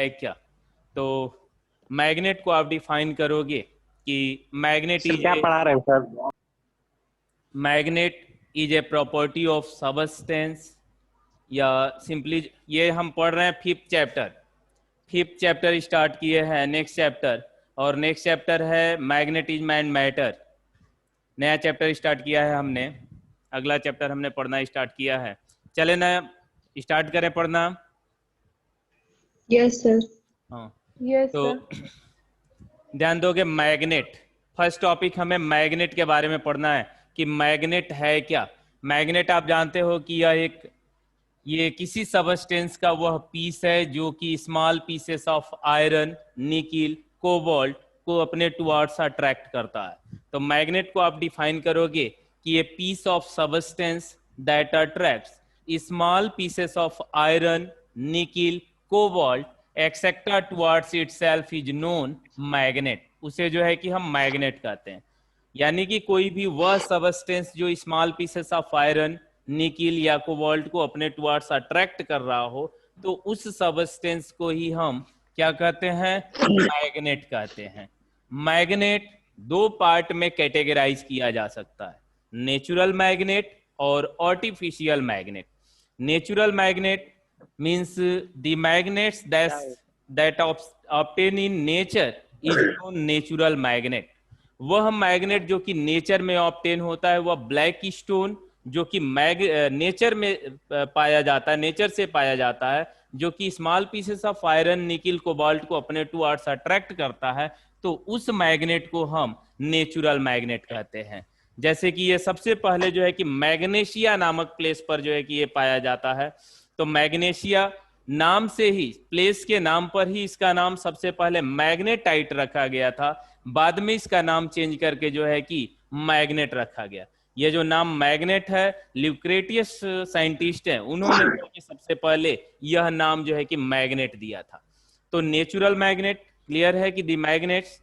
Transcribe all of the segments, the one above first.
है क्या? तो मैग्नेट को आप डिफाइन करोगे कि मैग्नेट सर इज क्या पढ़ा रहे हैं sir? Magnet is a property of substance, या सिंपली ये हम पढ़ रहे हैं फिफ्थ चैप्टर स्टार्ट किए हैं, नेक्स्ट चैप्टर, और नेक्स्ट चैप्टर है मैग्नेटिज्म एंड मैटर। नया चैप्टर स्टार्ट किया है हमने, अगला चैप्टर हमने पढ़ना स्टार्ट किया है। चले ना स्टार्ट करें पढ़ना? Yes sir. हाँ, यस तो सर। ध्यान दोगे मैग्नेट, फर्स्ट टॉपिक हमें मैग्नेट के बारे में पढ़ना है कि मैग्नेट है क्या। मैग्नेट आप जानते हो कि ये किसी सबस्टेंस का वह पीस है जो कि small pieces of iron, nickel, cobalt को अपने टुवर्ड्स अट्रैक्ट करता है। तो मैग्नेट को आप डिफाइन करोगे कि ये piece of substance that attracts small pieces of iron, nickel, cobalt etcetera towards itself is known magnet. उसे जो है कि हम मैग्नेट कहते हैं। यानी कि कोई भी वह सबस्टेंस जो small pieces of iron, nickel या कोबाल्ट को अपने टुवर्ड्स अट्रैक्ट कर रहा हो, तो उस सबस्टेंस को ही हम क्या कहते हैं? मैग्नेट कहते हैं। मैग्नेट दो पार्ट में कैटेगराइज किया जा सकता है, नेचुरल मैग्नेट और artificial magnet. Natural magnet means the magnets that obtain in nature is known natural magnet. वह मैग्नेट जो कि नेचर में ऑब्टेन होता है, वह ब्लैक स्टोन जो कि नेचर में पाया जाता है, नेचर से पाया जाता है, जो कि small pieces of iron, nickel, cobalt को अपने टुवर्ड्स अट्रैक्ट करता है, तो उस मैग्नेट को हम नेचुरल मैग्नेट कहते हैं। जैसे कि ये सबसे पहले जो है कि मैग्नेशिया नामक प्लेस पर जो है कि ये पाया जाता है। तो मैग्नेशिया नाम से ही, प्लेस के नाम पर ही इसका नाम सबसे पहले मैग्नेटाइट रखा गया था, बाद में इसका नाम चेंज करके जो है कि मैग्नेट रखा गया। ये जो नाम मैग्नेट है, ल्यूक्रेटियस साइंटिस्ट हैं, उन्होंने सबसे पहले यह नाम जो है कि मैग्नेट दिया था। तो नेचुरल मैग्नेट क्लियर है कि the magnets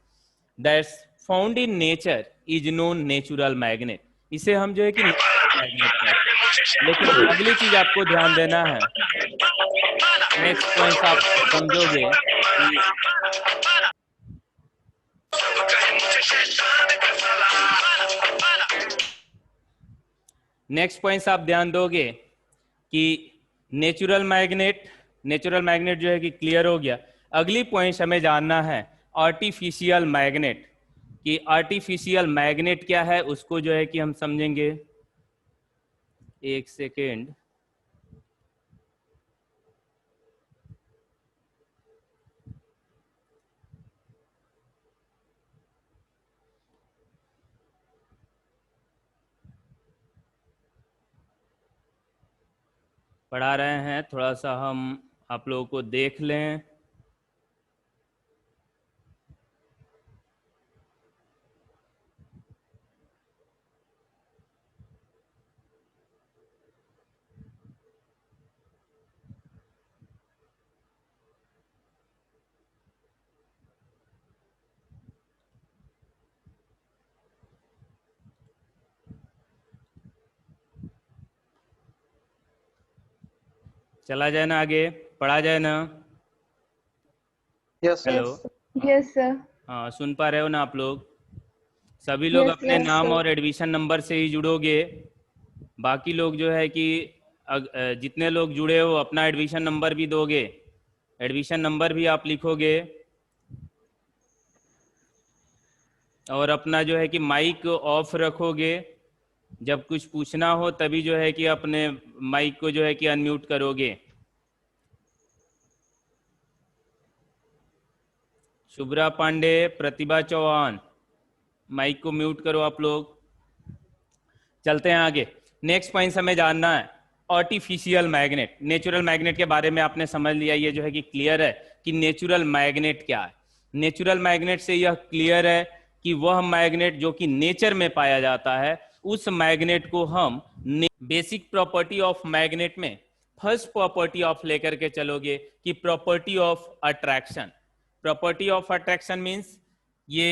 that's found in nature is known natural magnet. इसे हम जो है कि मैग्नेट कहते हैं। लेकिन अगली चीज आपको ध्यान देना है, नेक्स्ट पॉइंट आप समझोगे कि नेक्स्ट पॉइंट आप ध्यान दोगे कि नेचुरल मैग्नेट जो है कि क्लियर हो गया। अगली पॉइंट हमें जानना है आर्टिफिशियल मैग्नेट, कि आर्टिफिशियल मैग्नेट क्या है, उसको जो है कि हम समझेंगे। एक सेकेंड, पढ़ा रहे हैं, थोड़ा सा हम आप लोगों को देख लें। चला जाए ना आगे, पढ़ा जाए ना? Yes hello, yes sir. हाँ सुन पा रहे हो ना आप लोग? सभी लोग Yes, अपने yes, नाम sir. और एडमिशन नंबर से ही जुड़ोगे। बाकी लोग जो है कि जितने लोग जुड़े हो अपना एडमिशन नंबर भी दोगे, एडमिशन नंबर भी आप लिखोगे, और अपना जो है कि माइक ऑफ रखोगे। जब कुछ पूछना हो तभी जो है कि अपने माइक को जो है कि अनम्यूट करोगे। शुभ्रा पांडे, प्रतिभा चौहान, माइक को म्यूट करो आप लोग। चलते हैं आगे। नेक्स्ट पॉइंट हमें जानना है आर्टिफिशियल मैग्नेट। नेचुरल मैग्नेट के बारे में आपने समझ लिया, ये जो है कि क्लियर है कि नेचुरल मैग्नेट क्या है। नेचुरल मैग्नेट से यह क्लियर है कि वह मैग्नेट जो कि नेचर में पाया जाता है, उस मैग्नेट को हम बेसिक प्रॉपर्टी ऑफ मैग्नेट में फर्स्ट प्रॉपर्टी ऑफ लेकर के चलोगे कि property of attraction. Property of attraction means ये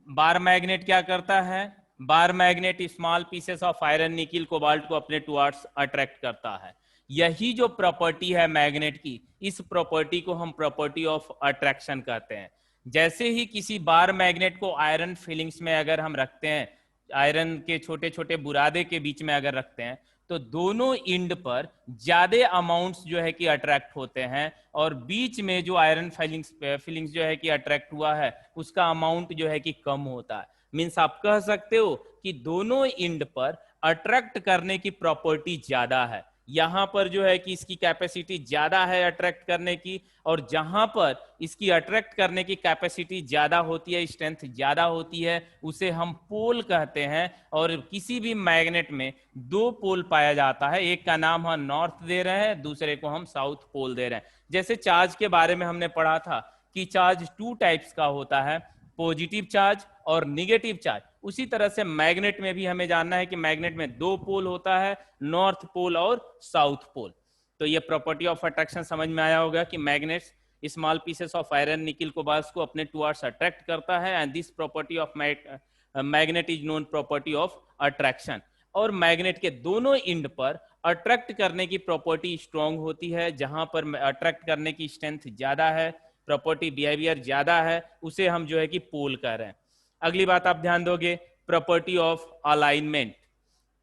बार मैग्नेट क्या करता है, bar magnet small pieces of iron, nickel, cobalt को अपने टुवर्ड्स अट्रैक्ट करता है। यही जो प्रॉपर्टी है मैग्नेट की, इस प्रॉपर्टी को हम प्रॉपर्टी ऑफ अट्रैक्शन कहते हैं। जैसे ही किसी बार मैग्नेट को आयरन फिलिंग्स में अगर हम रखते हैं, आयरन के छोटे छोटे बुरादे के बीच में अगर रखते हैं, तो दोनों इंड पर ज्यादा अमाउंट्स जो है कि अट्रैक्ट होते हैं, और बीच में जो आयरन फिलिंग्स जो है कि अट्रैक्ट हुआ है उसका अमाउंट जो है कि कम होता है। मीन्स आप कह सकते हो कि दोनों इंड पर अट्रैक्ट करने की प्रॉपर्टी ज्यादा है। यहां पर जो है कि इसकी कैपेसिटी ज्यादा है अट्रैक्ट करने की, और जहां पर इसकी अट्रैक्ट करने की कैपेसिटी ज्यादा होती है, स्ट्रेंथ ज्यादा होती है, उसे हम पोल कहते हैं। और किसी भी मैग्नेट में दो पोल पाया जाता है, एक का नाम हम नॉर्थ दे रहे हैं, दूसरे को हम साउथ पोल दे रहे हैं। जैसे चार्ज के बारे में हमने पढ़ा था कि चार्ज टू टाइप्स का होता है, पॉजिटिव चार्ज और निगेटिव चार्ज। उसी तरह से मैग्नेट में भी हमें जानना है कि मैग्नेट में दो पोल होता है, नॉर्थ पोल और साउथ पोल। तो ये प्रॉपर्टी ऑफ अट्रैक्शन समझ में आया होगा कि magnets small pieces of iron nickel cobalt को अपने टुवर्ड्स अट्रैक्ट करता है, and this property of magnet is known property of attraction. और मैग्नेट के दोनों इंड पर अट्रैक्ट करने की प्रॉपर्टी स्ट्रांग होती है, जहां पर अट्रैक्ट करने की स्ट्रेंथ ज्यादा है, प्रॉपर्टी बिहेवियर ज्यादा है, उसे हम जो है कि पोल कह रहे हैं। अगली बात आप ध्यान दोगे, property of alignment.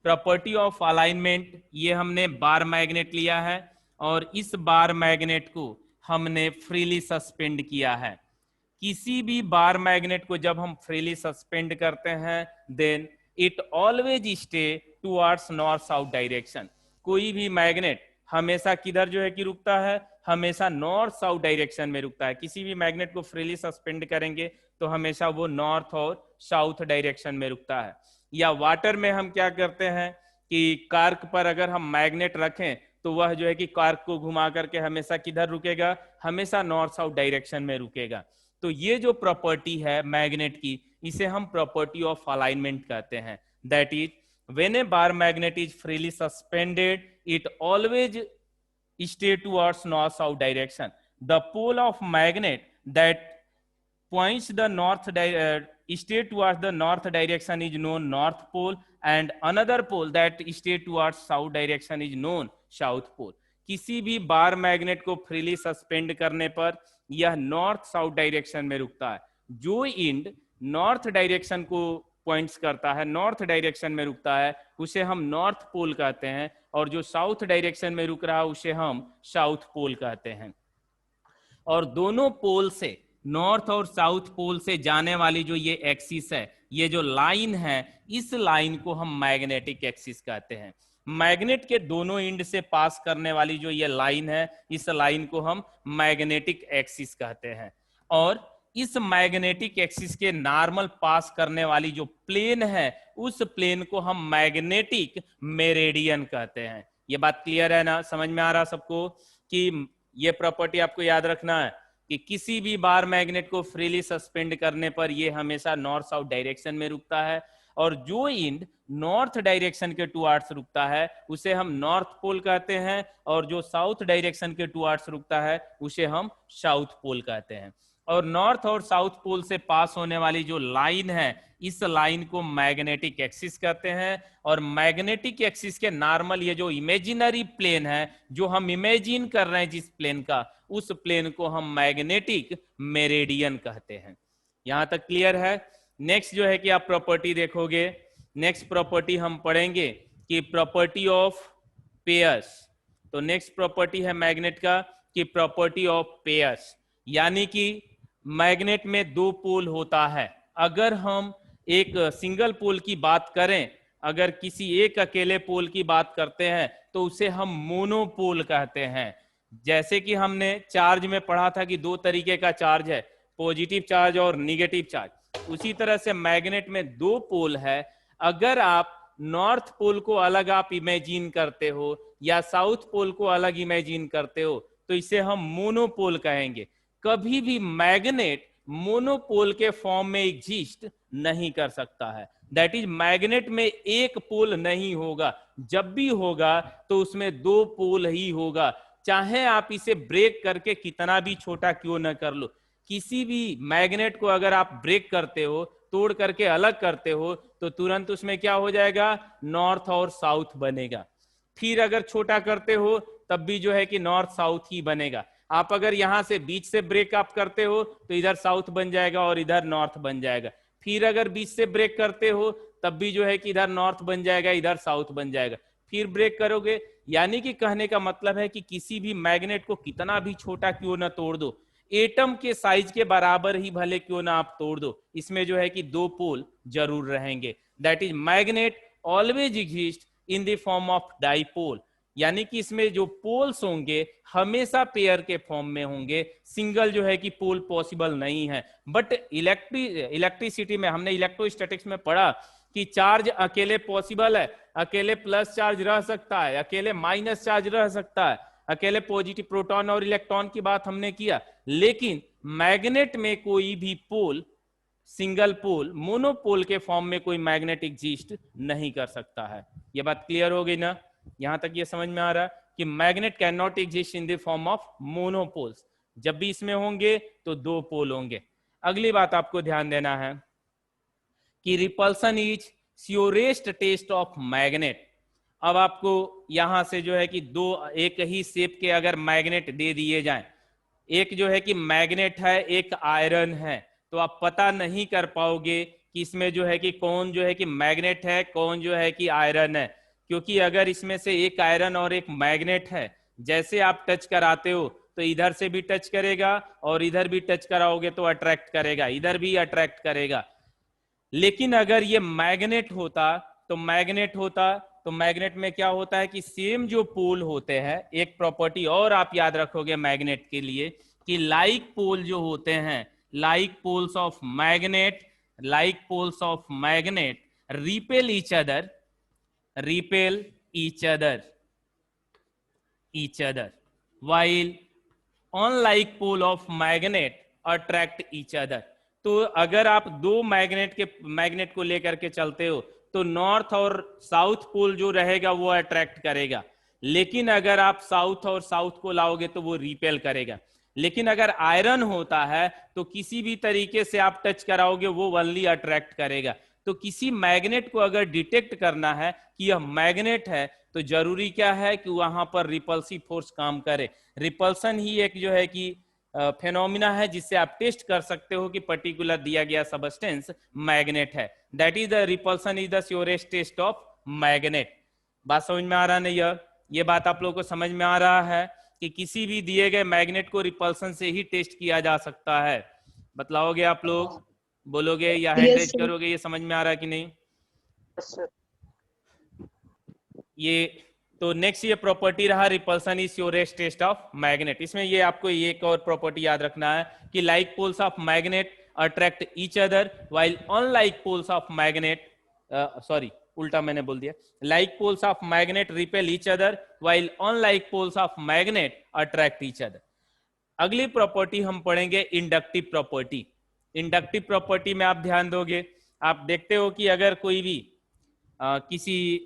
Property of alignment ये हमने बार मैग्नेट लिया है, और इस बार मैग्नेट को हमने फ्रीली सस्पेंड किया है। किसी भी बार मैग्नेट को जब हम फ्रीली सस्पेंड करते हैं, then it always stay towards north south direction. कोई भी मैग्नेट हमेशा किधर जो है कि रुकता है, हमेशा नॉर्थ साउथ डायरेक्शन में रुकता है। किसी भी मैग्नेट को फ्रीली सस्पेंड करेंगे तो हमेशा वो नॉर्थ और साउथ डायरेक्शन में रुकता है। या वाटर में हम क्या करते हैं कि कार्क पर अगर हम मैग्नेट रखें तो वह जो है कि कार्क को घुमा करके हमेशा किधर रुकेगा, हमेशा नॉर्थ साउथ डायरेक्शन में रुकेगा। तो ये जो प्रॉपर्टी है मैग्नेट की, इसे हम प्रॉपर्टी ऑफ अलाइनमेंट कहते हैं। That is when A bar magnet is freely suspended, it always stay towards north south direction. The pole of magnet that points the stay towards the north direction is known north pole, and another pole that stay towards south direction is known south pole. किसी भी bar magnet को freely suspend करने पर यह north south direction में रुकता है। जो इंड नॉर्थ डायरेक्शन को पॉइंट्स करता है, नॉर्थ डायरेक्शन में रुकता है, उसे हम नॉर्थ पोल कहते हैं, और जो साउथ डायरेक्शन में रुक रहा है उसे हम साउथ पोल कहते हैं। और दोनों पोल से, नॉर्थ और साउथ पोल से जाने वाली जो ये एक्सिस है, ये जो लाइन है, इस लाइन को हम मैग्नेटिक एक्सिस कहते हैं। मैग्नेट के दोनों इंड से पास करने वाली जो ये लाइन है, इस लाइन को हम मैग्नेटिक एक्सिस कहते हैं। और इस मैग्नेटिक एक्सिस के नॉर्मल पास करने वाली जो प्लेन है, उस प्लेन को हम मैग्नेटिक मेरिडियन कहते हैं। ये बात क्लियर है ना, समझ में आ रहा सबको कि ये प्रॉपर्टी आपको याद रखना है कि किसी भी बार मैग्नेट को फ्रीली सस्पेंड करने पर ये हमेशा नॉर्थ साउथ डायरेक्शन में रुकता है, और जो इंड नॉर्थ डायरेक्शन के टुवर्ड्स रुकता है उसे हम नॉर्थ पोल कहते हैं, और जो साउथ डायरेक्शन के टुवर्ड्स रुकता है उसे हम साउथ पोल कहते हैं। और नॉर्थ और साउथ पोल से पास होने वाली जो लाइन है, इस लाइन को मैग्नेटिक एक्सिस कहते हैं। और मैग्नेटिक एक्सिस के नॉर्मल ये जो इमेजिनरी प्लेन है, जो हम इमेजिन कर रहे हैं जिस प्लेन का, उस प्लेन को हम मैग्नेटिक मेरिडियन कहते हैं। यहां तक क्लियर है। नेक्स्ट जो है कि आप प्रॉपर्टी देखोगे, नेक्स्ट प्रॉपर्टी हम पढ़ेंगे कि प्रॉपर्टी ऑफ पेयर्स। तो नेक्स्ट प्रॉपर्टी है मैग्नेट का कि प्रॉपर्टी ऑफ पेयर्स, यानी कि मैग्नेट में दो पोल होता है। अगर हम एक सिंगल पोल की बात करें, अगर किसी एक अकेले पोल की बात करते हैं तो उसे हम मोनोपोल कहते हैं। जैसे कि हमने चार्ज में पढ़ा था कि दो तरीके का चार्ज है, पॉजिटिव चार्ज और निगेटिव चार्ज, उसी तरह से मैग्नेट में दो पोल है। अगर आप नॉर्थ पोल को अलग आप इमेजिन करते हो या साउथ पोल को अलग इमेजिन करते हो तो इसे हम मोनोपोल कहेंगे। कभी भी मैग्नेट मोनोपोल के फॉर्म में एग्जिस्ट नहीं कर सकता है। दैट इज मैग्नेट में एक पोल नहीं होगा, जब भी होगा तो उसमें दो पोल ही होगा, चाहे आप इसे ब्रेक करके कितना भी छोटा क्यों न कर लो। किसी भी मैग्नेट को अगर आप ब्रेक करते हो, तोड़ करके अलग करते हो, तो तुरंत उसमें क्या हो जाएगा, नॉर्थ और साउथ बनेगा। फिर अगर छोटा करते हो तब भी जो है कि नॉर्थ साउथ ही बनेगा। आप अगर यहां से बीच से ब्रेक अप करते हो तो इधर साउथ बन जाएगा और इधर नॉर्थ बन जाएगा। फिर अगर बीच से ब्रेक करते हो तब भी जो है कि इधर नॉर्थ बन जाएगा, इधर साउथ बन जाएगा। फिर ब्रेक करोगे, यानी कि कहने का मतलब है कि किसी भी मैग्नेट को कितना भी छोटा क्यों ना तोड़ दो, एटम के साइज के बराबर ही भले क्यों ना आप तोड़ दो, इसमें जो है कि दो पोल जरूर रहेंगे। That is magnet always exist in the form of dipole, यानी कि इसमें जो पोल्स होंगे हमेशा पेयर के फॉर्म में होंगे, सिंगल जो है कि पोल पॉसिबल नहीं है। बट इलेक्ट्रिसिटी में हमने इलेक्ट्रोस्टैटिक्स में पढ़ा कि चार्ज अकेले पॉसिबल है, अकेले प्लस चार्ज रह सकता है, अकेले माइनस चार्ज रह सकता है, अकेले पॉजिटिव प्रोटॉन और इलेक्ट्रॉन की बात हमने किया। लेकिन मैग्नेट में कोई भी पोल, सिंगल पोल, मोनोपोल के फॉर्म में कोई मैग्नेट एग्जिस्ट नहीं कर सकता है। यह बात क्लियर हो गई ना? यहां तक ये समझ में आ रहा है कि magnet can not exist in the form of monopoles, जब भी इसमें होंगे तो दो पोल होंगे। अगली बात आपको ध्यान देना है कि repulsion is surest test of magnet. अब आपको यहां से जो है कि दो एक ही शेप के अगर मैग्नेट दे दिए जाएं, एक जो है कि मैग्नेट है, एक आयरन है, तो आप पता नहीं कर पाओगे कि इसमें जो है कि कौन जो है कि मैग्नेट है, कौन जो है कि आयरन है। क्योंकि अगर इसमें से एक आयरन और एक मैग्नेट है, जैसे आप टच कराते हो तो इधर से भी टच करेगा और इधर भी टच कराओगे तो अट्रैक्ट करेगा, इधर भी अट्रैक्ट करेगा। लेकिन अगर ये मैग्नेट होता तो मैग्नेट में क्या होता है कि सेम जो पोल होते हैं, एक प्रॉपर्टी और आप याद रखोगे मैग्नेट के लिए कि लाइक पोल जो होते हैं, like poles of magnet repel each other while unlike pole of magnet attract each other। तो अगर आप दो मैग्नेट को लेकर के चलते हो तो नॉर्थ और साउथ पोल जो रहेगा वो अट्रैक्ट करेगा, लेकिन अगर आप साउथ और साउथ को लाओगे तो वो रिपेल करेगा। लेकिन अगर आयरन होता है तो किसी भी तरीके से आप टच कराओगे वो ओनली अट्रैक्ट करेगा। तो किसी मैग्नेट को अगर डिटेक्ट करना है कि यह मैग्नेट है तो जरूरी क्या है कि वहां पर रिपल्सिव फोर्स काम करे। रिपल्सन ही एक जो है कि फेनोमिना है जिससे आप टेस्ट कर सकते हो कि पर्टिकुलर दिया गया सबस्टेंस मैग्नेट है। That is the repulsion is the surest test of magnet. बात समझ में आ रहा नहीं? ये बात आप लोगों को समझ में आ रहा है कि किसी भी दिए गए मैग्नेट को रिपल्सन से ही टेस्ट किया जा सकता है। बतलाओगे आप लोग, बोलोगे या हैंड रेज करोगे? ये समझ में आ रहा है कि नहीं? ये तो नेक्स्ट ये प्रॉपर्टी रहा repulsion is surest test of magnet. इसमें ये आपको एक और प्रॉपर्टी याद रखना है कि like poles of magnet attract each other while unlike poles of magnet, sorry उल्टा मैंने बोल दिया, like poles of magnet repel each other while unlike poles of magnet attract each other. अगली प्रॉपर्टी हम पढ़ेंगे इंडक्टिव प्रॉपर्टी। इंडक्टिव प्रॉपर्टी में आप ध्यान दोगे, आप देखते हो कि अगर कोई भी किसी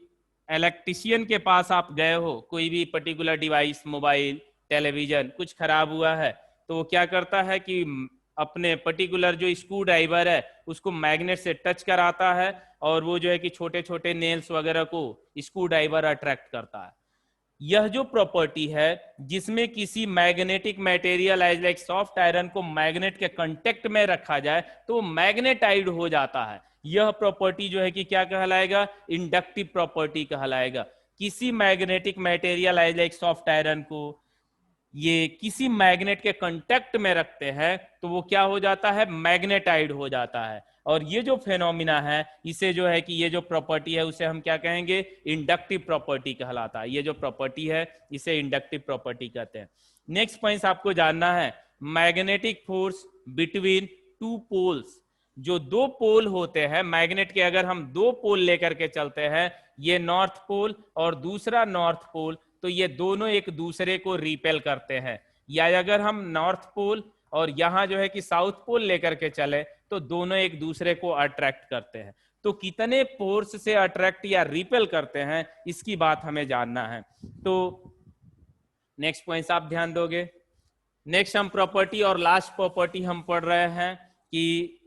इलेक्ट्रिशियन के पास आप गए हो, कोई भी पर्टिकुलर डिवाइस, मोबाइल, टेलीविजन कुछ खराब हुआ है, तो वो क्या करता है कि अपने पर्टिकुलर जो स्क्रू ड्राइवर है उसको मैग्नेट से टच कराता है और वो जो है कि छोटे छोटे नेल्स वगैरह को स्क्रू ड्राइवर अट्रैक्ट करता है। यह जो प्रॉपर्टी है जिसमें किसी magnetic material as like soft iron को मैग्नेट के कांटेक्ट में रखा जाए तो मैग्नेटाइड हो जाता है, यह प्रॉपर्टी जो है कि क्या कहलाएगा? इंडक्टिव प्रॉपर्टी कहलाएगा। किसी magnetic material as like soft iron को ये किसी मैग्नेट के कांटेक्ट में रखते हैं तो वो क्या हो जाता है? मैग्नेटाइड हो जाता है। और ये जो फेनोमिना है इसे जो है कि ये जो प्रॉपर्टी है उसे हम क्या कहेंगे? इंडक्टिव प्रॉपर्टी कहलाता है। ये जो प्रॉपर्टी है इसे इंडक्टिव प्रॉपर्टी कहते हैं। नेक्स्ट पॉइंट आपको जानना है, magnetic force between two poles. जो दो पोल होते हैं मैग्नेट के, अगर हम दो पोल लेकर के चलते हैं, ये नॉर्थ पोल और दूसरा नॉर्थ पोल, तो ये दोनों एक दूसरे को रिपेल करते हैं। या अगर हम नॉर्थ पोल और यहां जो है कि साउथ पोल लेकर के चले तो दोनों एक दूसरे को अट्रैक्ट करते हैं। तो कितने फोर्स से अट्रैक्ट या रिपेल करते हैं इसकी बात हमें जानना है। तो नेक्स्ट पॉइंट आप ध्यान दोगे। नेक्स्ट हम प्रॉपर्टी और लास्ट प्रॉपर्टी हम पढ़ रहे हैं कि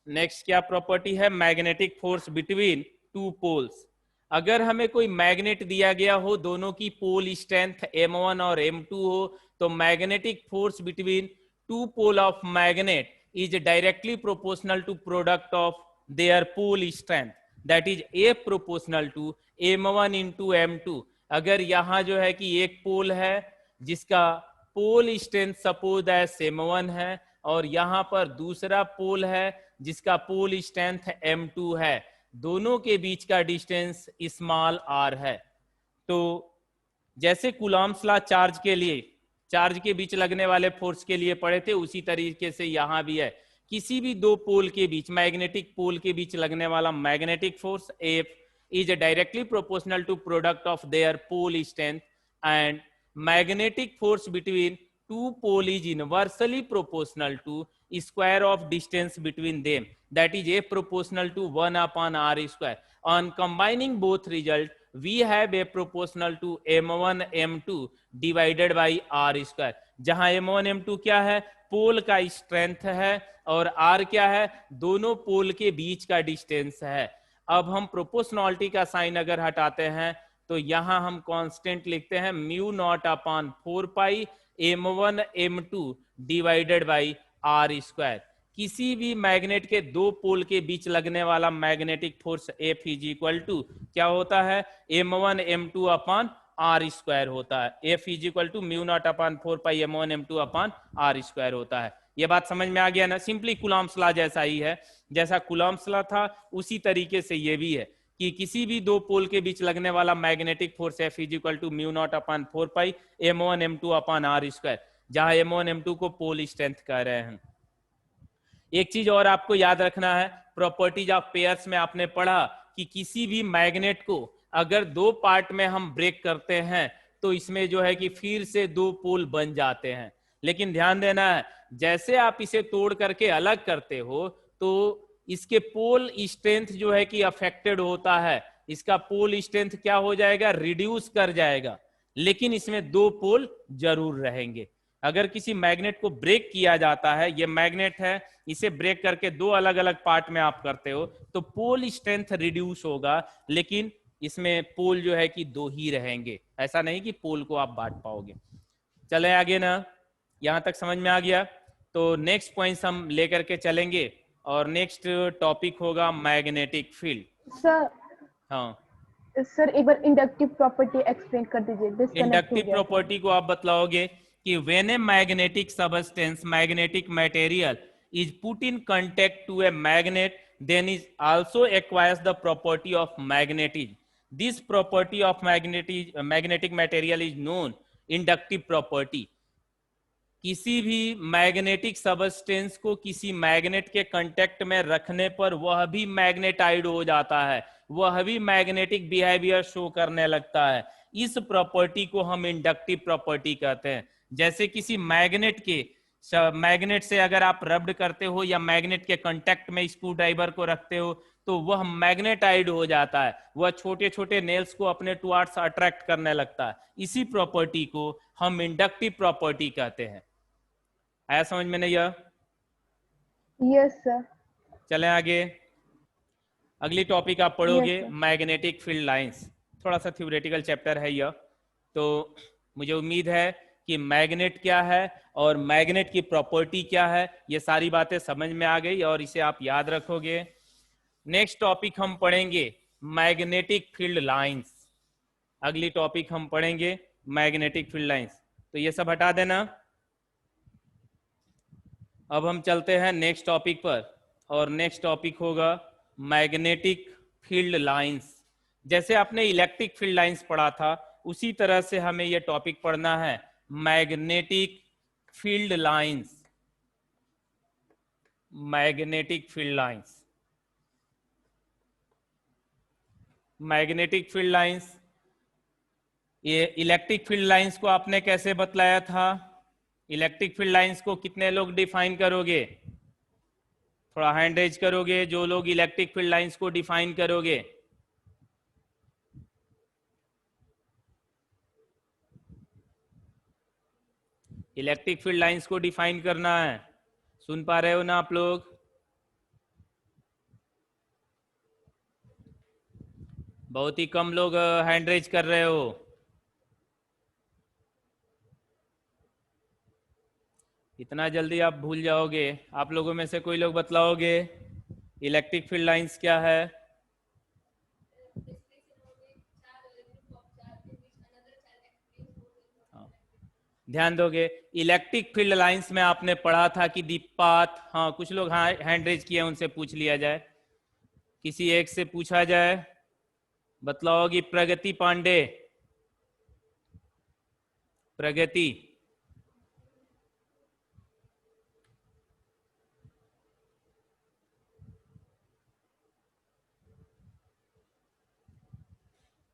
नेक्स्ट क्या प्रॉपर्टी है? Magnetic force between two poles. अगर हमें कोई मैग्नेट दिया गया हो, दोनों की पोल स्ट्रेंथ m1 और m2 हो, तो magnetic force between two pole of magnet is directly proportional to product of their pole strength, that is a proportional to m1 into m2। अगर यहाँ जो है कि एक पोल है जिसका pole strength suppose as m1 है, और यहाँ पर दूसरा पोल है जिसका पोल स्ट्रेंथ m2 है, दोनों के बीच का डिस्टेंस स्मॉल r है। तो जैसे कूलॉम्स लॉ चार्ज के लिए, चार्ज के बीच लगने वाले फोर्स के लिए पढ़े थे, उसी तरीके से यहां भी है। किसी भी दो पोल के बीच, मैग्नेटिक पोल के बीच लगने वाला magnetic force F is directly proportional to product of their pole strength, and magnetic force between two pole is inversely proportional to square of distance between them, that is a proportional to 1 upon r square. On combining both result, we have a proportional to m1 m2 divided by r square, जहां m1 m2 क्या है, पोल का strength है, और r क्या है, दोनों पोल के बीच का डिस्टेंस है। अब हम प्रोपोर्शनलिटी का साइन अगर हटाते हैं तो यहां हम कांस्टेंट लिखते हैं mu not upon 4 pi m1 m2 divided by r square. किसी भी मैग्नेट के दो पोल के बीच लगने वाला magnetic force F is equal to क्या होता है, m1 m2 upon r square होता है। F is equal to mu not upon 4 pi m1 m2 upon r square होता है। ये बात समझ में आ गया ना? सिंपली कूलॉम्स लॉ जैसा ही है, जैसा कूलॉम्स लॉ था उसी तरीके से ये भी है कि किसी भी दो पोल के बीच लगने वाला magnetic force F is equal to mu not upon 4 pi m1 m2 upon r square, जहां m1 m2 को पोल स्ट्रेंथ कह रहे हैं। एक चीज और आपको याद रखना है, प्रॉपर्टीज ऑफ पेयर्स में आपने पढ़ा कि किसी भी मैग्नेट को अगर दो पार्ट में हम ब्रेक करते हैं तो इसमें जो है कि फिर से दो पोल बन जाते हैं। लेकिन ध्यान देना है, जैसे आप इसे तोड़ करके अलग करते हो तो इसके पोल स्ट्रेंथ जो है कि अफेक्टेड होता है, इसका पोल स्ट्रेंथ क्या हो जाएगा, रिड्यूस कर जाएगा, लेकिन इसमें दो पोल जरूर रहेंगे। अगर किसी मैग्नेट को ब्रेक किया जाता है, ये मैग्नेट है, इसे ब्रेक करके दो अलग अलग पार्ट में आप करते हो तो पोल स्ट्रेंथ रिड्यूस होगा, लेकिन इसमें पोल जो है कि दो ही रहेंगे, ऐसा नहीं कि पोल को आप बांट पाओगे। चले आगे ना, यहां तक समझ में आ गया? तो नेक्स्ट पॉइंट्स हम लेकर के चलेंगे और नेक्स्ट टॉपिक होगा मैग्नेटिक फील्ड। सर, हाँ सर एक बार इंडक्टिव प्रॉपर्टी एक्सप्लेन कर दीजिए। इंडक्टिव प्रॉपर्टी को आप बतलाओगे कि when a magnetic substance, magnetic material is put in contact to a magnet, then is also acquires the property of magnetism. This property of magnetic material is known inductive property. किसी भी magnetic substance को किसी magnet के contact में रखने पर वह भी मैग्नेटाइड हो जाता है, वह भी मैग्नेटिक बिहेवियर शो करने लगता है। इस प्रॉपर्टी को हम इंडक्टिव प्रॉपर्टी कहते हैं। जैसे किसी मैग्नेट से अगर आप रब्ड करते हो या मैग्नेट के कांटेक्ट में स्क्रू ड्राइवर को रखते हो तो वह मैग्नेटाइड हो जाता है, वह छोटे छोटे नेल्स को अपने टुवार्ड्स अट्रैक्ट करने लगता है। इसी प्रॉपर्टी को हम इंडक्टिव प्रॉपर्टी कहते हैं। आया समझ में नहीं? Yes sir. चलें आगे, अगली टॉपिक आप पढ़ोगे मैग्नेटिक फील्ड लाइंस। थोड़ा सा थ्योरेटिकल चैप्टर है यह, तो मुझे उम्मीद है कि मैग्नेट क्या है और मैग्नेट की प्रॉपर्टी क्या है, ये सारी बातें समझ में आ गई और इसे आप याद रखोगे। नेक्स्ट टॉपिक हम पढ़ेंगे मैग्नेटिक फील्ड लाइंस। अगली टॉपिक हम पढ़ेंगे मैग्नेटिक फील्ड लाइंस, तो ये सब हटा देना। अब हम चलते हैं नेक्स्ट टॉपिक पर, और नेक्स्ट टॉपिक होगा मैग्नेटिक फील्ड लाइंस। जैसे आपने इलेक्ट्रिक फील्ड लाइंस पढ़ा था उसी तरह से हमें यह टॉपिक पढ़ना है, magnetic field lines. Magnetic field lines, magnetic field lines. ये इलेक्ट्रिक फील्ड लाइंस को आपने कैसे बतलाया था? इलेक्ट्रिक फील्ड लाइंस को कितने लोग डिफाइन करोगे? थोड़ा हैंड रेज करोगे जो लोग इलेक्ट्रिक फील्ड लाइंस को डिफाइन करोगे। इलेक्ट्रिक फील्ड लाइंस को डिफाइन करना है, सुन पा रहे हो ना आप लोग? बहुत ही कम लोग हैंड रेज कर रहे हो। इतना जल्दी आप भूल जाओगे? आप लोगों में से कोई लोग बतलाओगे इलेक्ट्रिक फील्ड लाइंस क्या है? हाँ, ध्यान दोगे? इलेक्ट्रिक फील्ड लाइंस में आपने पढ़ा था कि दी पाथ, हाँ कुछ लोग हाँ हैंड रेज किए, उनसे पूछ लिया जाए, किसी एक से पूछा जाए, बतलाओगी? प्रगति पांडे, प्रगति।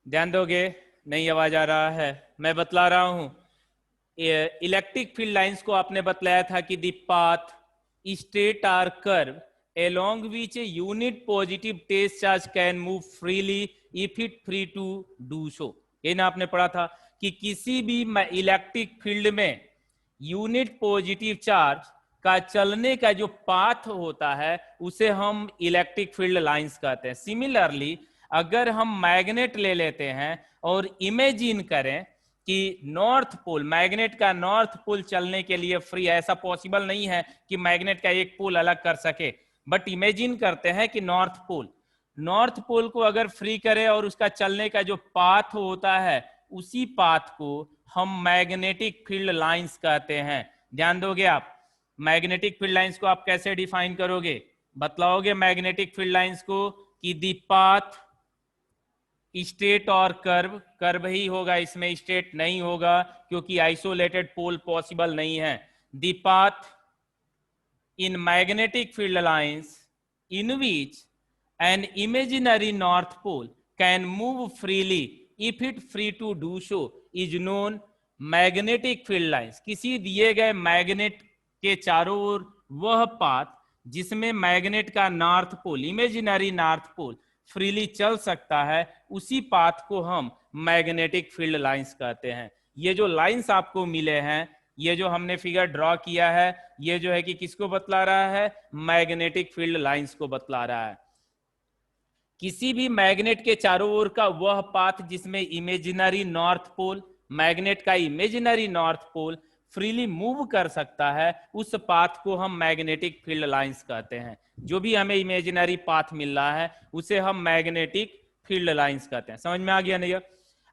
ध्यान दोगे? नहीं आवाज आ रहा है? मैं बतला रहा हूं। इलेक्ट्रिक फील्ड लाइंस को आपने बतलाया था कि the path straight or curve along which a unit positive trace charge can move freely if it free to do so। ये ना आपने पढ़ा था कि किसी भी इलेक्ट्रिक फील्ड में यूनिट पॉजिटिव चार्ज का चलने का जो पाथ होता है उसे हम इलेक्ट्रिक फील्ड लाइंस कहते हैं। सिमिलरली अगर हम मैग्नेट ले लेते हैं और इमेजिन करें कि नॉर्थ पोल, मैग्नेट का नॉर्थ पोल चलने के लिए फ्री है, ऐसा पॉसिबल नहीं है कि मैग्नेट का एक पोल अलग कर सके, बट इमेजिन करते हैं कि नॉर्थ पोल को अगर फ्री करे और उसका चलने का जो पाथ होता है उसी पाथ को हम मैग्नेटिक फील्ड लाइंस कहते हैं। ध्यान दोगे आप? मैग्नेटिक फील्ड लाइंस को आप कैसे डिफाइन करोगे? बतलाओगे मैग्नेटिक फील्ड लाइंस को कि दी पाथ स्ट्रेट और कर्व, कर्व ही होगा इसमें, स्ट्रेट नहीं होगा क्योंकि आइसोलेटेड पोल पॉसिबल नहीं है। The path in magnetic field lines in which an imaginary north pole can move freely if it free to do so is known magnetic field lines। किसी दिए गए मैग्नेट के चारों ओर वह पाथ जिसमें मैग्नेट का north pole, imaginary north pole freely चल सकता है, उसी पाथ को हम मैग्नेटिक फील्ड लाइंस कहते हैं। ये जो लाइंस आपको मिले हैं, ये जो हमने फिगर ड्रॉ किया है, ये जो है कि किसको बतला रहा है? मैग्नेटिक फील्ड लाइंस को बतला रहा है। किसी भी मैग्नेट के चारों ओर का वह पाथ जिसमें इमेजिनरी नॉर्थ पोल, मैग्नेट का imaginary north pole freely move कर सकता है, उस पाथ को हम मैग्नेटिक फील्ड लाइंस कहते हैं। जो भी हमें इमेजिनरी पाथ मिल रहा है उसे हम मैग्नेटिक फील्ड लाइंस कहते हैं। समझ में आ गया नहीं?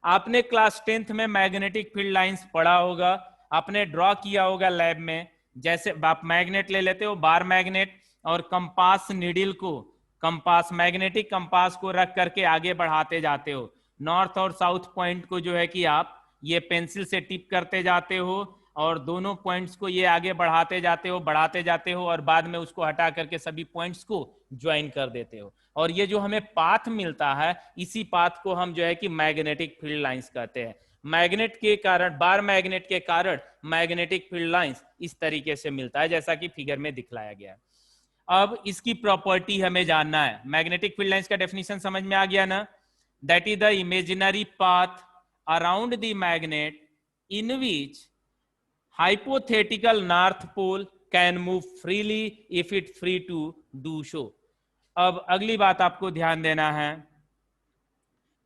आपने क्लास 10th में मैग्नेटिक फील्ड लाइंस पढ़ा होगा, आपने ड्रॉ किया होगा लैब में। जैसे आप मैग्नेट ले लेते हो, बार मैग्नेट, और कंपास नीडल को, कंपास मैग्नेटिक कंपास को रख करके आगे बढ़ाते जाते हो। नॉर्थ और साउथ पॉइंट को जो है कि आप ये पेंसिल से टिप करते जाते हो और दोनों पॉइंट्स को ये आगे बढ़ाते जाते हो, बढ़ाते जाते हो, और बाद में उसको हटा करके सभी पॉइंट्स को ज्वाइन कर देते हो। और ये जो हमें पाथ मिलता है, इसी पाथ को हम जो है कि मैग्नेटिक फील्ड लाइंस कहते हैं। मैग्नेट के कारण, बार मैग्नेट के कारण मैग्नेटिक फील्ड लाइंस इस तरीके से मिलता है जैसा कि फिगर में दिखलाया गया है। अब इसकी प्रॉपर्टी हमें जानना है। मैग्नेटिक फील्ड लाइंस का डेफिनेशन समझ में आ गया ना? That is the imaginary path around the magnet in which hypothetical north pole can move freely if it free to do so। अब अगली बात आपको ध्यान देना है,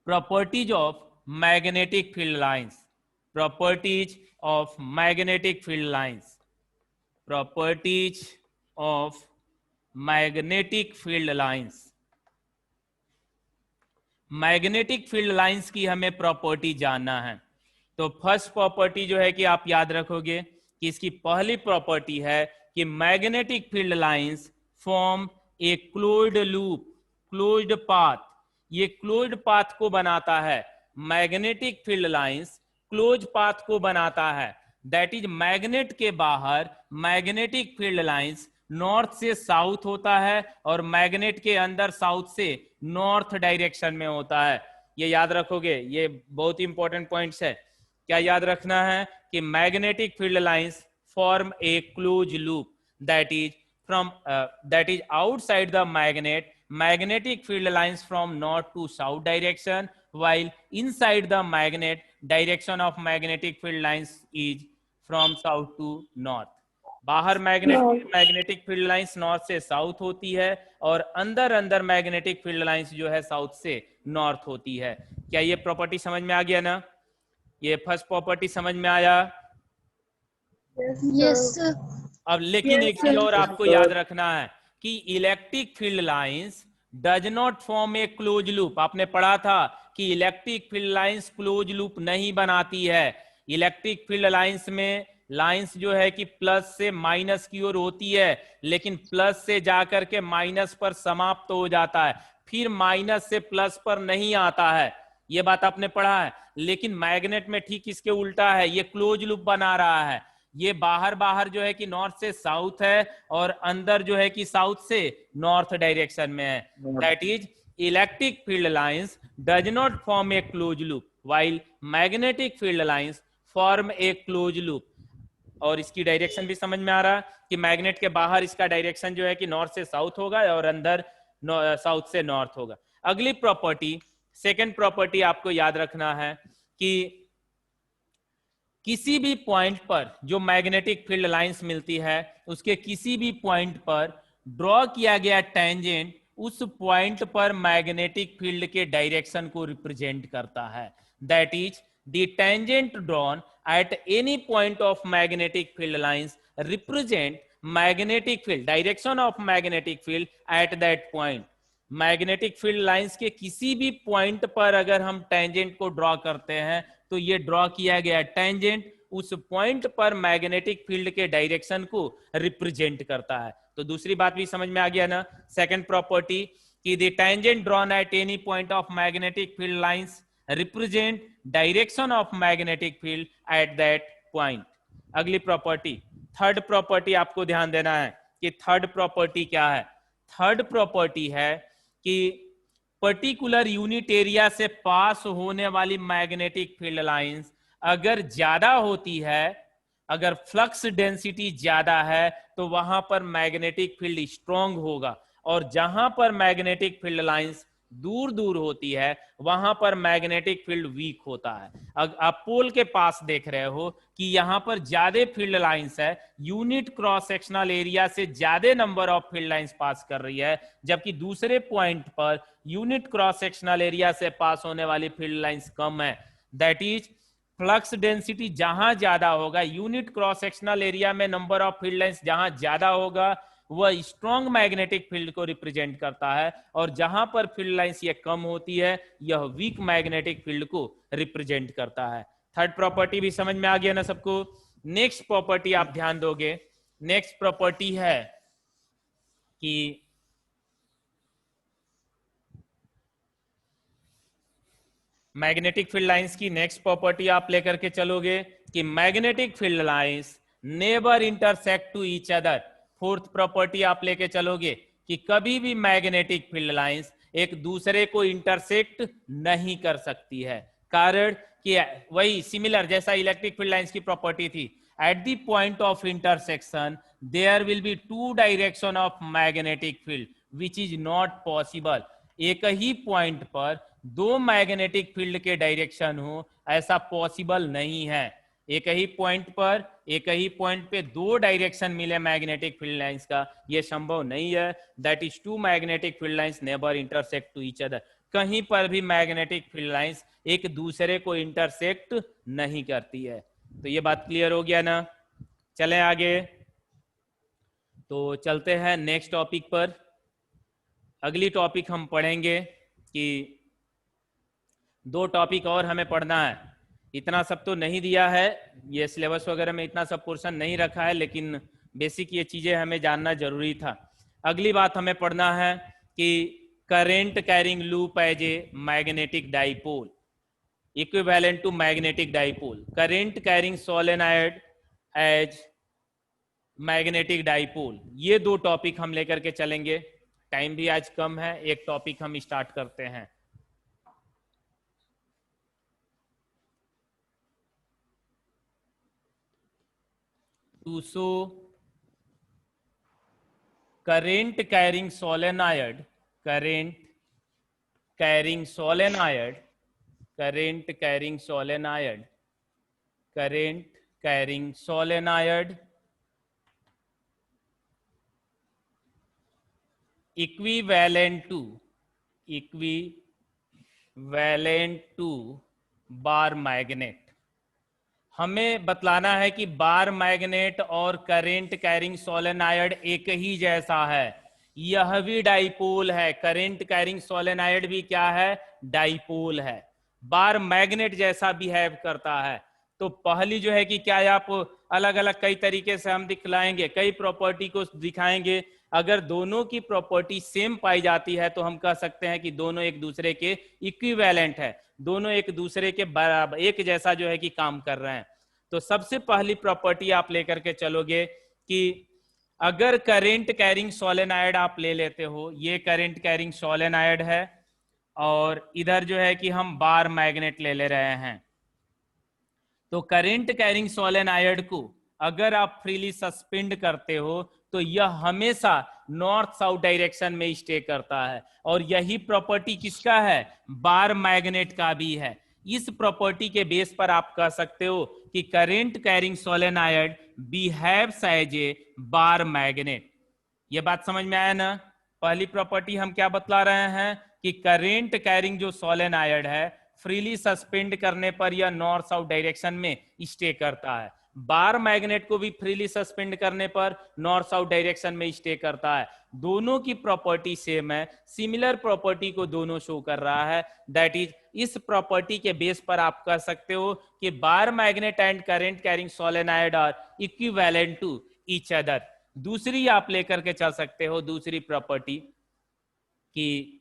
properties of magnetic field lines. Properties of magnetic field lines, properties of magnetic field lines. Magnetic field lines की हमें property जानना है। तो फर्स्ट प्रॉपर्टी जो है कि आप याद रखोगे कि इसकी पहली प्रॉपर्टी है कि magnetic field lines form a closed loop, closed path. ये क्लोज्ड पाथ को बनाता है। Magnetic field lines close path को बनाता है। दैट इज मैग्नेट के बाहर मैग्नेटिक फील्ड लाइंस नॉर्थ से साउथ होता है और मैग्नेट के अंदर साउथ से नॉर्थ डायरेक्शन में होता है। ये याद रखोगे, ये बहुत इंपॉर्टेंट पॉइंट्स है। क्या याद रखना है कि magnetic field lines form a close loop that is outside the magnet. Magnetic field lines from north to south direction, while inside the magnet direction of magnetic field lines is from south to north। बाहर magnetic field lines north से south होती है और अंदर magnetic field lines जो है south से north होती है। क्या ये प्रॉपर्टी समझ में आ गया ना? ये फर्स्ट प्रॉपर्टी समझ में आया? Yes sir. अब लेकिन एक चीज और आपको याद रखना है कि electric field lines does not form a close loop. आपने पढ़ा था कि electric field lines close loop नहीं बनाती है। इलेक्ट्रिक फील्ड लाइंस में लाइंस जो है कि प्लस से माइनस की ओर होती है, लेकिन प्लस से जाकर के माइनस पर समाप्त हो जाता है, फिर माइनस से प्लस पर नहीं आता है। ये बात आपने पढ़ा है। लेकिन मैग्नेट में ठीक इसके उल्टा है, ये क्लोज लूप बना रहा है। ये बाहर बाहर जो है कि नॉर्थ से साउथ है और अंदर जो है कि साउथ से नॉर्थ डायरेक्शन में है। That is electric field lines does not form a close loop while magnetic field lines form a close loop. और इसकी डायरेक्शन भी समझ में आ रहा कि मैग्नेट के बाहर इसका डायरेक्शन जो है कि नॉर्थ से साउथ होगा और अंदर साउथ से नॉर्थ होगा। अगली प्रॉपर्टी, सेकेंड प्रॉपर्टी आपको याद रखना है कि किसी भी पॉइंट पर जो मैग्नेटिक फील्ड लाइंस मिलती है, उसके किसी भी पॉइंट पर ड्रॉ किया गया टेंजेंट उस पॉइंट पर मैग्नेटिक फील्ड के डायरेक्शन को रिप्रेजेंट करता है। That is the tangent drawn at any point of magnetic field lines represent magnetic field, direction of magnetic field at that point. Magnetic field lines के किसी भी point पर अगर हम टेंजेंट को ड्रॉ करते हैं तो ये ड्रॉ किया गया टेंजेंट उस पॉइंट पर मैग्नेटिक फील्ड के डायरेक्शन को रिप्रेजेंट करता है। तो दूसरी बात भी समझ में आ गया ना, सेकंड प्रॉपर्टी कि the tangent drawn at any point of magnetic field lines represent direction of magnetic field at that point. अगली प्रॉपर्टी, थर्ड प्रॉपर्टी आपको ध्यान देना है कि थर्ड प्रॉपर्टी क्या है। थर्ड प्रॉपर्टी है कि पर्टिकुलर यूनिट एरिया से पास होने वाली मैग्नेटिक फील्ड लाइंस अगर ज्यादा होती है, अगर फ्लक्स डेंसिटी ज्यादा है, तो वहां पर मैग्नेटिक फील्ड स्ट्रांग होगा, और जहां पर मैग्नेटिक फील्ड लाइंस दूर दूर होती है वहां पर मैग्नेटिक फील्ड वीक होता है। आप पोल के पास देख रहे हो कि यहां पर ज्यादा फील्ड लाइंस है, यूनिट क्रॉस सेक्शनल एरिया से ज्यादा number of field lines pass कर रही है, जबकि दूसरे point per unit cross sectional area से पास होने वाली फील्ड लाइंस कम है। दैट इज फ्लक्स डेंसिटी जहां ज्यादा होगा, यूनिट क्रॉस सेक्शनल एरिया में नंबर ऑफ फील्ड लाइंस जहां ज्यादा होगा, वह स्ट्रॉन्ग मैग्नेटिक फील्ड को रिप्रेजेंट करता है, और जहां पर फील्ड लाइंस ये कम होती है यह वीक मैग्नेटिक फील्ड को रिप्रेजेंट करता है। थर्ड प्रॉपर्टी भी समझ में आ गया ना सबको? नेक्स्ट प्रॉपर्टी आप ध्यान दोगे, नेक्स्ट प्रॉपर्टी है कि मैग्नेटिक फील्ड लाइंस की नेक्स्ट प्रॉपर्टी आप लेकर के चलोगे कि magnetic field lines never intersect to each other. Fourth property आप लेके चलोगे कि कभी भी मैग्नेटिक फील्ड लाइंस एक दूसरे को इंटरसेक्ट नहीं कर सकती है। कारण कि वही सिमिलर जैसा इलेक्ट्रिक फील्ड लाइंस की प्रॉपर्टी थी, at the point of intersection there will be two direction of magnetic field which is not possible. एक ही पॉइंट पर दो मैग्नेटिक फील्ड के डायरेक्शन हो ऐसा पॉसिबल नहीं है। एक ही पॉइंट पर, एक ही पॉइंट पे दो डायरेक्शन मिले मैग्नेटिक फील्ड लाइंस का, यह संभव नहीं है। That is two magnetic field lines never intersect to each other. कहीं पर भी मैग्नेटिक फील्ड लाइंस एक दूसरे को इंटरसेक्ट नहीं करती है। तो ये बात क्लियर हो गया ना? चलें आगे, तो चलते हैं नेक्स्ट टॉपिक पर। अगली टॉपिक हम पढ़ेंगे कि दो टॉपिक और हमें पढ़ना है। इतना सब तो नहीं दिया है, ये सिलेबस वगैरह में इतना सब पोर्शन नहीं रखा है, लेकिन बेसिक ये चीजें हमें जानना जरूरी था। अगली बात हमें पढ़ना है कि current carrying loop as a magnetic dipole, equivalent to magnetic dipole, current carrying solenoid as magnetic dipole. ये दो टॉपिक हम लेकर के चलेंगे। टाइम भी आज कम है, एक टॉपिक हम स्टार्ट करते हैं। To show current carrying solenoid, current carrying solenoid, current carrying solenoid, current carrying solenoid equivalent to वैलेंट टू बार मैग्नेट। हमें बतलाना है कि बार मैग्नेट और करंट कैरिंग सोलेनाइड एक ही जैसा है। यह भी डाइपोल है, करंट कैरिंग सोलेनाइड भी क्या है, डाइपोल है। बार मैग्नेट जैसा बिहेव करता है। तो पहली जो है कि क्या आप अलग अलग कई तरीके से हम दिखलाएंगे, कई प्रॉपर्टी को दिखाएंगे। अगर दोनों की प्रॉपर्टी सेम पाई जाती है तो हम कह सकते हैं कि दोनों एक दूसरे के इक्विवेलेंट है, दोनों एक दूसरे के बराबर एक जैसा जो है कि काम कर रहे हैं। तो सबसे पहली प्रॉपर्टी आप लेकर के चलोगे कि अगर करंट कैरिंग सोलेनाइड आप ले लेते हो, ये करंट कैरिंग सोलेनाइड है और इधर जो है कि हम बार मैग्नेट ले ले रहे हैं, तो करंट कैरिंग सोलेनाइड को अगर आप फ्रीली सस्पेंड करते हो तो यह हमेशा नॉर्थ साउथ डायरेक्शन में स्टे करता है। और यही प्रॉपर्टी किसका है, बार मैग्नेट का भी है। इस प्रॉपर्टी के बेस पर आप कह सकते हो कि current carrying solenoid behaves as a bar magnet. ये बात समझ में आया ना। पहली प्रॉपर्टी हम क्या बतला रहे हैं कि करंट कैरिंग जो सोलेनाइड है फ्रीली सस्पेंड करने पर यह नॉर्थ साउथ डायरेक्शन में स्टे करता है। बार मैग्नेट को भी फ्रीली सस्पेंड करने पर नॉर्थ साउथ डायरेक्शन में स्टे करता है। दोनों की प्रॉपर्टी सेम है, सिमिलर प्रॉपर्टी को दोनों शो कर रहा है। दैट इज इस प्रॉपर्टी के बेस पर आप कह सकते हो कि bar magnet and current carrying solenoid are equivalent to each other. दूसरी आप लेकर के चल सकते हो, दूसरी प्रॉपर्टी कि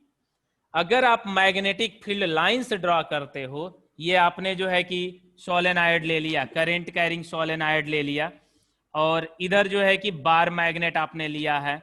अगर आप मैग्नेटिक फील्ड लाइंस ड्रॉ करते हो, ये आपने जो है कि सोलेनाइड ले लिया, करंट कैरिंग सोलेनाइड ले लिया, और इधर जो है कि बार मैग्नेट आपने लिया है।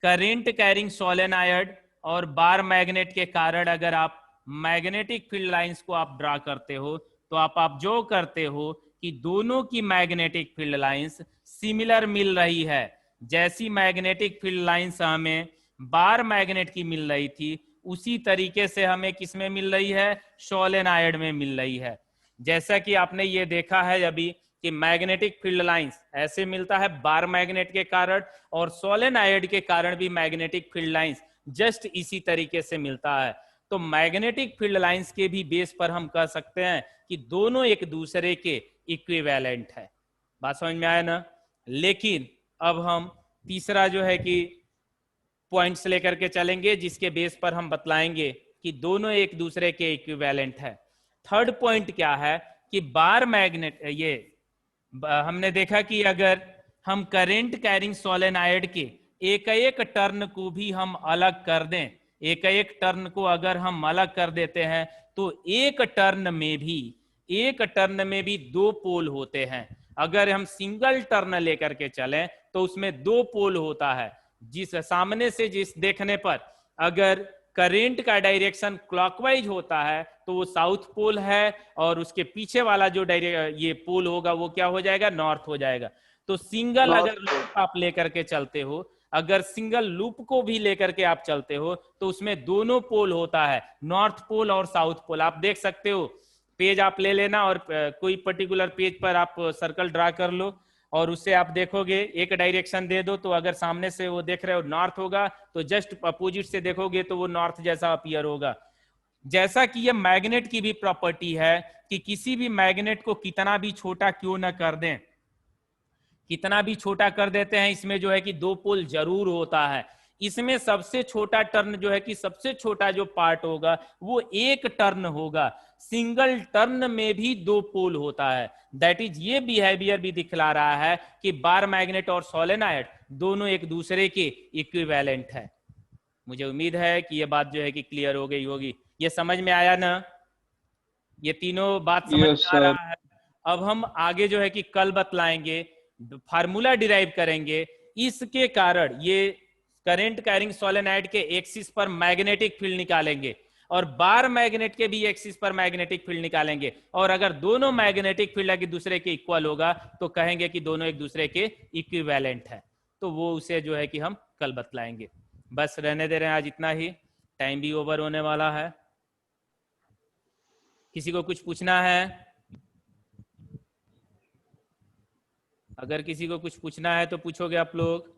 करंट कैरिंग सोलेनाइड और बार मैग्नेट के कारण अगर आप मैग्नेटिक फील्ड लाइंस को आप ड्रॉ करते हो तो आप जो करते हो कि दोनों की मैग्नेटिक फील्ड लाइंस सिमिलर मिल रही है। जैसी मैग्नेटिक फील्ड लाइंस हमें बार मैग्नेट की मिल रही थी उसी तरीके से हमें किसमें मिल रही है, सोलेनाइड में मिल रही है। जैसा कि आपने ये देखा है अभी कि मैग्नेटिक फील्ड लाइंस ऐसे मिलता है बार मैग्नेट के कारण, और सोलेनाइड के कारण भी मैग्नेटिक फील्ड लाइंस जस्ट इसी तरीके से मिलता है। तो मैग्नेटिक फील्ड लाइंस के भी बेस पर हम कह सकते हैं कि दोनों एक दूसरे के इक्विवेलेंट है। बात समझ में आया ना। लेकिन अब हम तीसरा जो है कि पॉइंट्स लेकर के चलेंगे जिसके बेस पर हम बतलाएंगे कि दोनों एक दूसरे के इक्विवेलेंट है। थर्ड पॉइंट क्या है कि बार मैग्नेट, ये हमने देखा कि अगर हम करंट कैरिंग सोलेनाइड के एक एक टर्न को भी हम अलग कर दें, एक एक टर्न को अगर हम अलग कर देते हैं तो एक टर्न में भी दो पोल होते हैं। अगर हम सिंगल टर्न लेकर के चलें तो उसमें दो पोल होता है। जिस सामने से जिस देखने पर अगर करंट का डायरेक्शन क्लॉकवाइज होता है तो वो साउथ पोल है, और उसके पीछे वाला जो ये पोल होगा वो क्या हो जाएगा, नॉर्थ हो जाएगा। तो सिंगल अगर लूप आप लेकर के चलते हो, अगर सिंगल लूप को भी लेकर के आप चलते हो तो उसमें दोनों पोल होता है, नॉर्थ पोल और साउथ पोल। आप देख सकते हो, पेज आप ले लेना और कोई पर्टिकुलर पेज पर आप सर्कल ड्रा कर लो और उससे आप देखोगे, एक डायरेक्शन दे दो तो अगर सामने से वो देख रहे हो नॉर्थ होगा तो जस्ट अपोजिट से देखोगे तो वो नॉर्थ जैसा अपीयर होगा। जैसा कि ये मैग्नेट की भी प्रॉपर्टी है कि किसी भी मैग्नेट को कितना भी छोटा क्यों ना कर दें, कितना भी छोटा कर देते हैं, इसमें जो है कि दो पोल जरूर होता है। इसमें सबसे छोटा टर्न जो है कि सबसे छोटा जो पार्ट होगा वो एक टर्न होगा। सिंगल टर्न में भी दो पोल होता है। दैट इज ये बिहेवियर भी दिखला रहा है कि बार मैग्नेट और सोलेनाइड दोनों एक दूसरे के इक्विवेलेंट है। मुझे उम्मीद है कि ये बात जो है कि क्लियर हो गई होगी। ये समझ में आया ना, ये तीनों बात समझ में आ रहा है। अब हम आगे जो है कि कल बतलाएंगे, फार्मूला डिराइव करेंगे, इसके कारण ये करंट कैरिंग सोलेनाइड के एक्सिस पर मैग्नेटिक फील्ड निकालेंगे और बार मैग्नेट के भी एक्सिस पर मैग्नेटिक फील्ड निकालेंगे, और अगर दोनों मैग्नेटिक फील्ड एक दूसरे के इक्वल होगा तो कहेंगे कि दोनों एक दूसरे के इक्विवेलेंट है। तो वो उसे जो है कि हम कल बतलाएंगे। बस रहने दे रहे हैं आज इतना ही, टाइम भी ओवर होने वाला है। किसी को कुछ पूछना है? अगर किसी को कुछ पूछना है तो पूछोगे आप लोग?